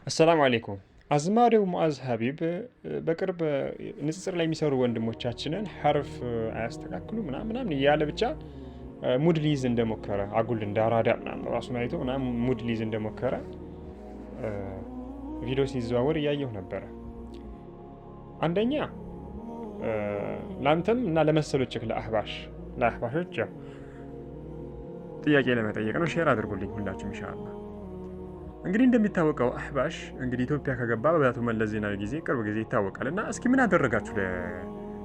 አሰላሙ አሌይኩም። አዝማሪው ሙአዝ ሀቢብ በቅርብ ንጽጽር ላይ የሚሰሩ ወንድሞቻችንን ሐርፍ አያስተካክሉ ምናምን እያለ ብቻ ሙድ ሊይዝ እንደሞከረ አጉል እንዳራዳ ምናምን ራሱን አይቶ ምናምን ሙድ ሊይዝ እንደሞከረ ቪዲዮ ሲዘዋወር እያየሁ ነበረ። አንደኛ ለአንተም እና ለመሰሎችህ ለአህባሾች ያው ጥያቄ ለመጠየቅ ነው። ሼር አድርጉልኝ ሁላችሁም ኢንሻአላህ። እንግዲህ እንደሚታወቀው አህባሽ እንግዲህ ኢትዮጵያ ከገባ በአቶ መለስ ዜናዊ ጊዜ ቅርብ ጊዜ ይታወቃል። እና እስኪ ምን አደረጋችሁ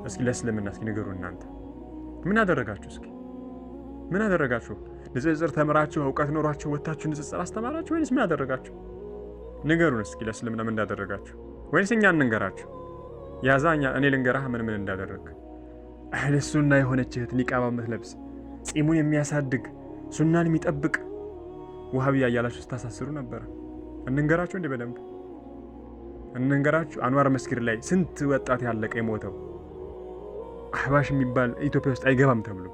እስኪ ለእስልምና እስኪ ንገሩ። እናንተ ምን አደረጋችሁ? እስኪ ምን አደረጋችሁ? ንጽጽር ተምራችሁ እውቀት ኖሯችሁ ወታችሁ ንጽጽር አስተማራችሁ ወይስ ምን አደረጋችሁ? ንገሩን እስኪ ለእስልምና ምን እንዳደረጋችሁ፣ ወይስ እኛ እንንገራችሁ? ያዛኛ እኔ ልንገራህ ምን እንዳደረግ። አህለ ሱና የሆነች እህት ኒቃባ የምትለብስ ጺሙን የሚያሳድግ ሱናን የሚጠብቅ ውሃብያ እያላችሁ ስታሳስሩ ነበር። እንንገራችሁ እንዴ? በደንብ እንንገራችሁ። አንዋር መስጊድ ላይ ስንት ወጣት ያለቀ የሞተው አህባሽ የሚባል ኢትዮጵያ ውስጥ አይገባም ተብሎ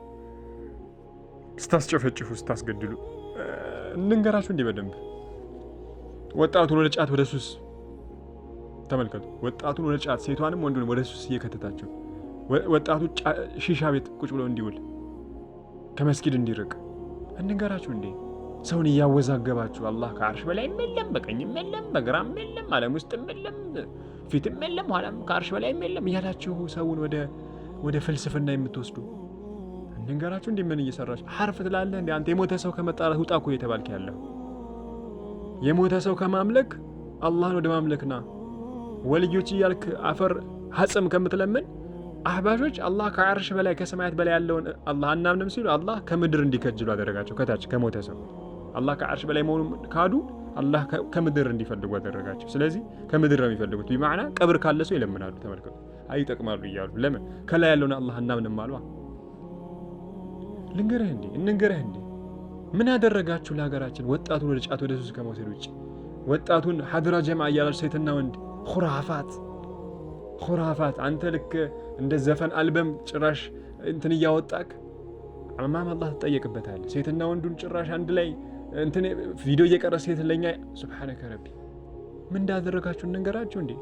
ስታስጨፈጭፉ ስታስገድሉ እንንገራችሁ እንዴ? በደንብ ወጣቱን ወደ ጫት ወደ ሱስ ተመልከቱ። ወጣቱን ወደ ጫት፣ ሴቷንም ወንዱንም ወደ ሱስ እየከተታቸው ወጣቱ ሺሻ ቤት ቁጭ ብሎ እንዲውል ከመስጊድ እንዲርቅ እንንገራችሁ እንዴ? ሰውን እያወዛገባችሁ አላህ ከአርሽ በላይ የለም፣ በቀኝም የለም፣ በግራም የለም፣ ዓለም ውስጥም የለም፣ ፊትም የለም፣ ኋላም ከአርሽ በላይ የለም እያላችሁ ሰውን ወደ ፍልስፍና የምትወስዱ እንንገራችሁ እንዴ? ምን እየሰራችሁ ሐርፍ ትላለህ እንዴ? አንተ የሞተ ሰው ከመጣራት ውጣ እኮ እየተባልክ ያለው የሞተ ሰው ከማምለክ አላህን ወደ ማምለክና ወልዮች እያልክ አፈር ሐጽም ከምትለምን አህባሾች አላህ ከአርሽ በላይ ከሰማያት በላይ ያለውን አላህ አናምንም ሲሉ አላህ ከምድር እንዲከጅሉ አደረጋቸው። ከታች ከሞተ ሰው አላህ ከአርሽ በላይ መሆኑን ካዱ፣ አላህ ከምድር እንዲፈልጉ አደረጋቸው። ስለዚህ ከምድር ነው የሚፈልጉት። ቢማዕና ቀብር ካለ ሰው ይለምናሉ። ተመልከቱ፣ አይጠቅማሉ እያሉ ለምን ከላይ ያለውን አላህ አናምንም አሉ። ልንገርህ እንዴ? እንንገርህ እንዴ? ምን ያደረጋችሁ ለሀገራችን? ወጣቱን ወደ ጫት ወደ ሱስ ከመውሰድ ውጭ ወጣቱን ሀድራ ጀማዓ እያላችሁ ሴትና ወንድ ሁራፋት አንተ ልክ እንደ ዘፈን አልበም ጭራሽ እንትን እያወጣክ አማም አላህ ትጠየቅበታለህ። ሴትና ወንዱን ጭራሽ አንድ ላይ እንትን ቪዲዮ እየቀረጸ ሴት ለኛ ሱብሃነከ ረቢ ምን እንዳደረጋችሁ እንንገራችሁ እንዴ?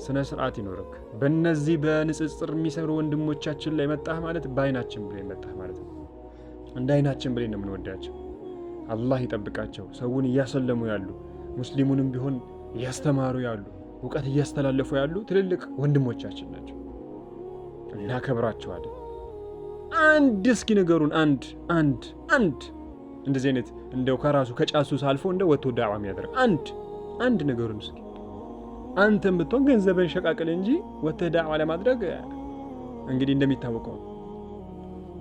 ስነ ስርዓት ይኖርክ። በእነዚህ በንጽጽር የሚሰሩ ወንድሞቻችን ላይ መጣህ ማለት በአይናችን ብለን መጣህ ማለት ነው። እንደ አይናችን ብለን ነው የምንወዳቸው። አላህ ይጠብቃቸው። ሰውን እያሰለሙ ያሉ ሙስሊሙንም ቢሆን እያስተማሩ ያሉ እውቀት እያስተላለፉ ያሉ ትልልቅ ወንድሞቻችን ናቸው። እናከብራቸዋለን። አንድ እስኪ ነገሩን አንድ እንደዚህ አይነት እንደው ከራሱ ከጫሱስ አልፎ እንደው ወጥቶ ዳዕዋ የሚያደርግ አንድ ነገሩን እስኪ አንተም ብትሆን ገንዘብን ሸቃቅል እንጂ ወጥተህ ዳዕዋ ለማድረግ እንግዲህ እንደሚታወቀው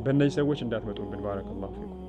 በእነዚህ ሰዎች እንዳትመጡብን። ባረከላሁ ፊኩም።